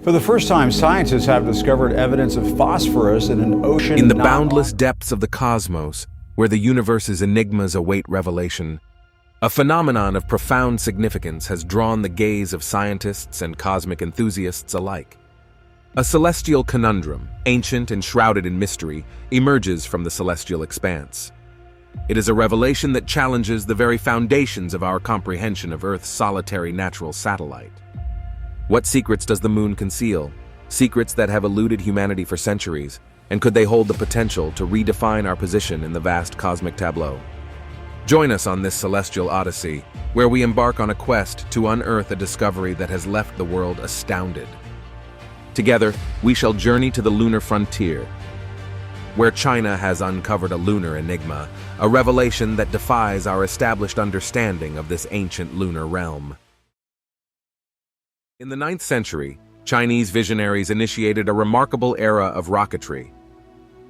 For the first time, scientists have discovered evidence of phosphorus in an ocean In the boundless depths of the cosmos, where the universe's enigmas await revelation, a phenomenon of profound significance has drawn the gaze of scientists and cosmic enthusiasts alike. A celestial conundrum, ancient and shrouded in mystery, emerges from the celestial expanse. It is a revelation that challenges the very foundations of our comprehension of Earth's solitary natural satellite. What secrets does the moon conceal? Secrets that have eluded humanity for centuries, and could they hold the potential to redefine our position in the vast cosmic tableau? Join us on this celestial odyssey, where we embark on a quest to unearth a discovery that has left the world astounded. Together, we shall journey to the lunar frontier, where China has uncovered a lunar enigma, a revelation that defies our established understanding of this ancient lunar realm. In the 9th century, Chinese visionaries initiated a remarkable era of rocketry,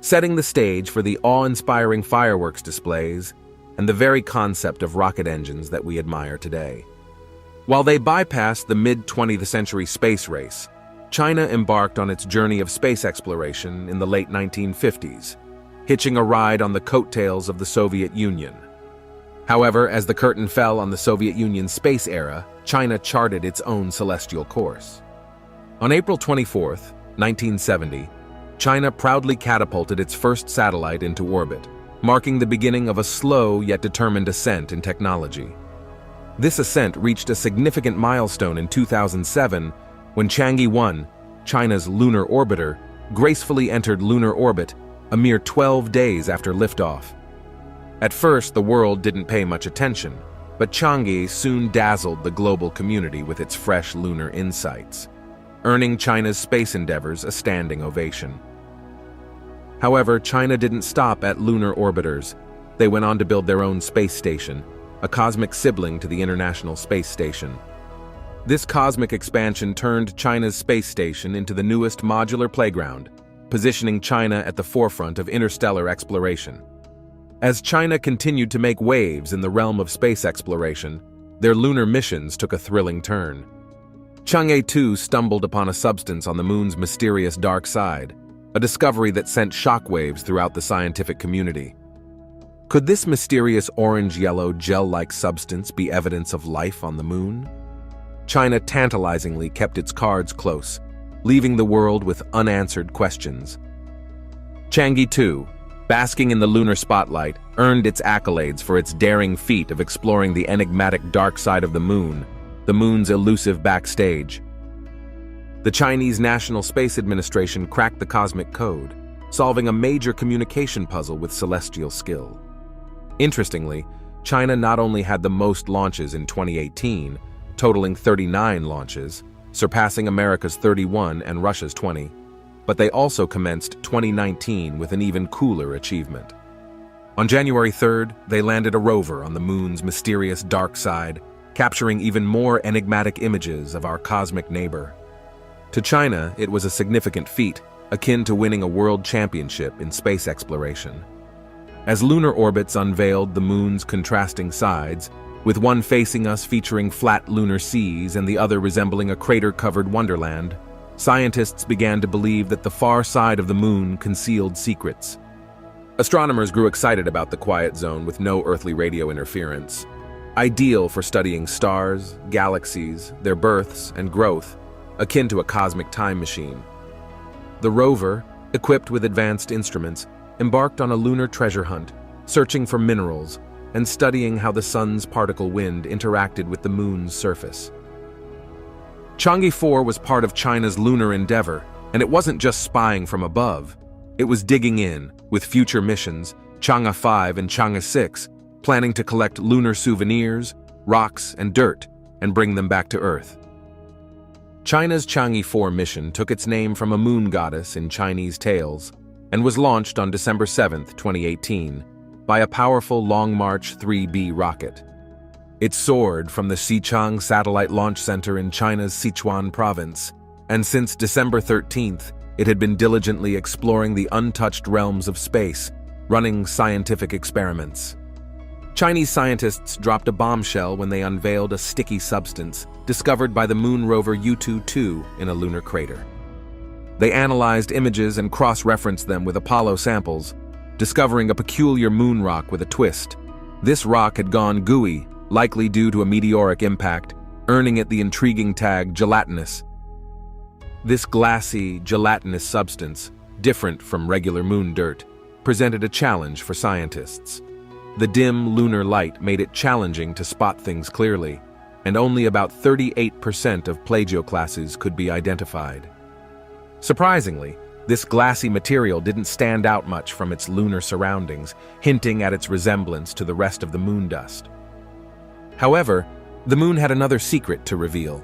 setting the stage for the awe-inspiring fireworks displays and the very concept of rocket engines that we admire today. While they bypassed the mid-20th century space race, China embarked on its journey of space exploration in the late 1950s, hitching a ride on the coattails of the Soviet Union. However, as the curtain fell on the Soviet Union's space era, China charted its own celestial course. On April 24, 1970, China proudly catapulted its first satellite into orbit, marking the beginning of a slow yet determined ascent in technology. This ascent reached a significant milestone in 2007 when Chang'e 1, China's lunar orbiter, gracefully entered lunar orbit a mere 12 days after liftoff. At first, the world didn't pay much attention, but Chang'e soon dazzled the global community with its fresh lunar insights, earning China's space endeavors a standing ovation. However, China didn't stop at lunar orbiters. They went on to build their own space station, a cosmic sibling to the International Space Station. This cosmic expansion turned China's space station into the newest modular playground, positioning China at the forefront of interstellar exploration. As China continued to make waves in the realm of space exploration, their lunar missions took a thrilling turn. Chang'e 2 stumbled upon a substance on the moon's mysterious dark side, a discovery that sent shockwaves throughout the scientific community. Could this mysterious orange-yellow gel-like substance be evidence of life on the moon? China tantalizingly kept its cards close, leaving the world with unanswered questions. Chang'e 2, basking in the lunar spotlight, earned its accolades for its daring feat of exploring the enigmatic dark side of the moon's elusive backstage. The Chinese National Space Administration cracked the cosmic code, solving a major communication puzzle with celestial skill. Interestingly, China not only had the most launches in 2018, totaling 39 launches, surpassing America's 31 and Russia's 20, but they also commenced 2019 with an even cooler achievement. On January 3rd, they landed a rover on the moon's mysterious dark side, capturing even more enigmatic images of our cosmic neighbor. To China, it was a significant feat, akin to winning a world championship in space exploration. As lunar orbits unveiled the moon's contrasting sides, with one facing us featuring flat lunar seas and the other resembling a crater-covered wonderland, scientists began to believe that the far side of the moon concealed secrets. Astronomers grew excited about the quiet zone with no earthly radio interference, ideal for studying stars, galaxies, their births, and growth, akin to a cosmic time machine. The rover, equipped with advanced instruments, embarked on a lunar treasure hunt, searching for minerals and studying how the sun's particle wind interacted with the moon's surface. Chang'e 4 was part of China's lunar endeavor, and it wasn't just spying from above. It was digging in, with future missions, Chang'e 5 and Chang'e 6, planning to collect lunar souvenirs, rocks, and dirt, and bring them back to Earth. China's Chang'e 4 mission took its name from a moon goddess in Chinese tales, and was launched on December 7, 2018, by a powerful Long March 3B rocket. It soared from the Xichang Satellite Launch Center in China's Sichuan province, and since December 13th, it had been diligently exploring the untouched realms of space, running scientific experiments. Chinese scientists dropped a bombshell when they unveiled a sticky substance discovered by the moon rover Yutu-2 in a lunar crater. They analyzed images and cross-referenced them with Apollo samples, discovering a peculiar moon rock with a twist. This rock had gone gooey, likely due to a meteoric impact, earning it the intriguing tag gelatinous. This glassy, gelatinous substance, different from regular moon dirt, presented a challenge for scientists. The dim lunar light made it challenging to spot things clearly, and only about 38% of plagioclases could be identified. Surprisingly, this glassy material didn't stand out much from its lunar surroundings, hinting at its resemblance to the rest of the moon dust. However, the moon had another secret to reveal.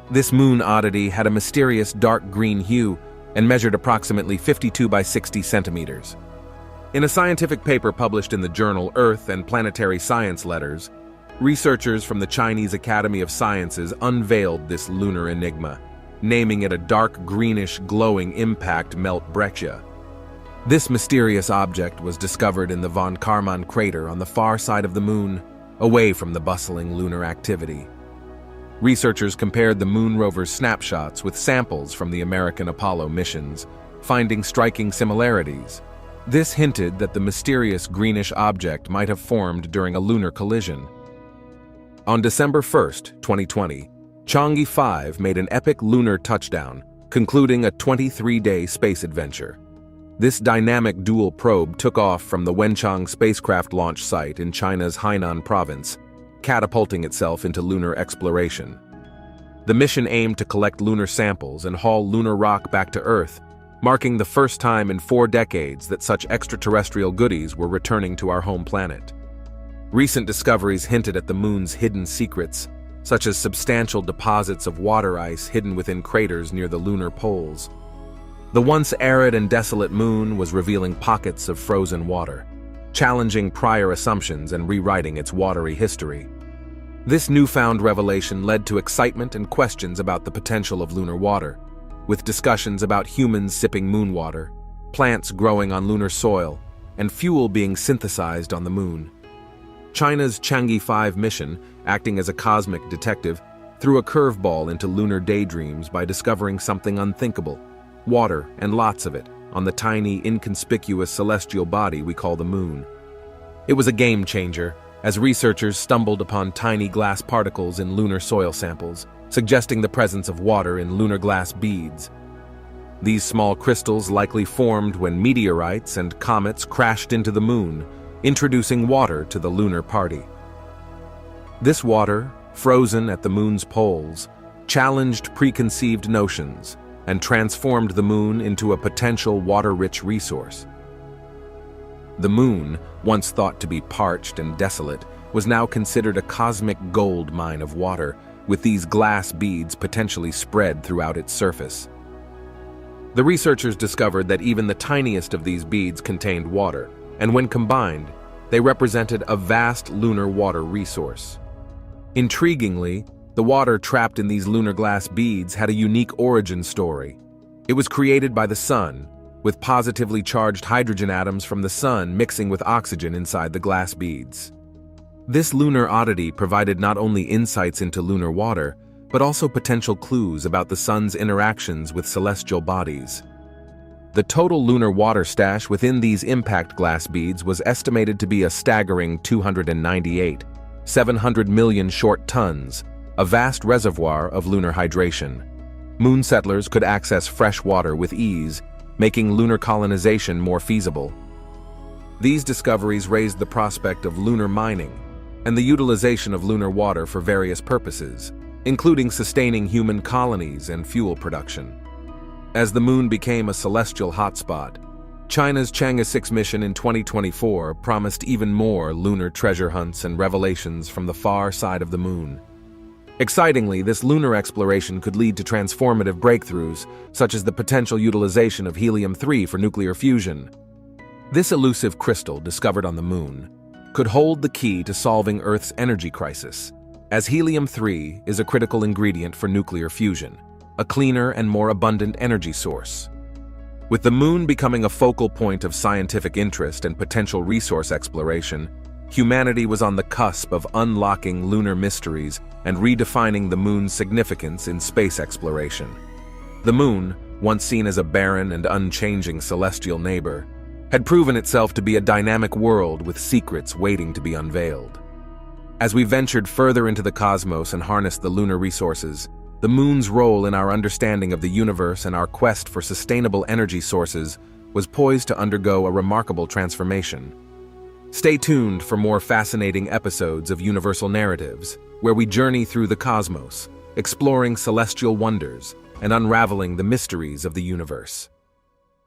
This moon oddity had a mysterious dark green hue and measured approximately 52 by 60 centimeters. In a scientific paper published in the journal Earth and Planetary Science Letters, researchers from the Chinese Academy of Sciences unveiled this lunar enigma, naming it a dark greenish glowing impact melt breccia. This mysterious object was discovered in the von Karman crater on the far side of the moon, away from the bustling lunar activity. Researchers compared the moon rover's snapshots with samples from the American Apollo missions, finding striking similarities. This hinted that the mysterious greenish object might have formed during a lunar collision. On December 1st, 2020, Chang'e 5 made an epic lunar touchdown, concluding a 23-day space adventure. This dynamic dual probe took off from the Wenchang spacecraft launch site in China's Hainan province, catapulting itself into lunar exploration. The mission aimed to collect lunar samples and haul lunar rock back to Earth, marking the first time in 4 decades that such extraterrestrial goodies were returning to our home planet. Recent discoveries hinted at the moon's hidden secrets, such as substantial deposits of water ice hidden within craters near the lunar poles. The once arid and desolate moon was revealing pockets of frozen water, challenging prior assumptions and rewriting its watery history. This newfound revelation led to excitement and questions about the potential of lunar water, with discussions about humans sipping moon water, plants growing on lunar soil, and fuel being synthesized on the moon. China's Chang'e 5 mission, acting as a cosmic detective, threw a curveball into lunar daydreams by discovering something unthinkable: water, and lots of it, on the tiny, inconspicuous celestial body we call the moon. It was a game changer, as researchers stumbled upon tiny glass particles in lunar soil samples, suggesting the presence of water in lunar glass beads. These small crystals likely formed when meteorites and comets crashed into the moon, introducing water to the lunar party. This water, frozen at the moon's poles, challenged preconceived notions and transformed the moon into a potential water-rich resource. The moon, once thought to be parched and desolate, was now considered a cosmic gold mine of water, with these glass beads potentially spread throughout its surface. The researchers discovered that even the tiniest of these beads contained water, and when combined, they represented a vast lunar water resource. Intriguingly, the water trapped in these lunar glass beads had a unique origin story. It was created by the sun, with positively charged hydrogen atoms from the sun mixing with oxygen inside the glass beads. This lunar oddity provided not only insights into lunar water, but also potential clues about the sun's interactions with celestial bodies. The total lunar water stash within these impact glass beads was estimated to be a staggering 298, 700 million short tons, a vast reservoir of lunar hydration. Moon settlers could access fresh water with ease, making lunar colonization more feasible. These discoveries raised the prospect of lunar mining and the utilization of lunar water for various purposes, including sustaining human colonies and fuel production. As the moon became a celestial hotspot, China's Chang'e 6 mission in 2024 promised even more lunar treasure hunts and revelations from the far side of the moon. Excitingly, this lunar exploration could lead to transformative breakthroughs, such as the potential utilization of helium-3 for nuclear fusion. This elusive crystal, discovered on the moon, could hold the key to solving Earth's energy crisis, as helium-3 is a critical ingredient for nuclear fusion, a cleaner and more abundant energy source. With the moon becoming a focal point of scientific interest and potential resource exploration, humanity was on the cusp of unlocking lunar mysteries and redefining the moon's significance in space exploration. The moon, once seen as a barren and unchanging celestial neighbor, had proven itself to be a dynamic world with secrets waiting to be unveiled. As we ventured further into the cosmos and harnessed the lunar resources, the moon's role in our understanding of the universe and our quest for sustainable energy sources was poised to undergo a remarkable transformation. Stay tuned for more fascinating episodes of Universal Narratives, where we journey through the cosmos, exploring celestial wonders and unraveling the mysteries of the universe.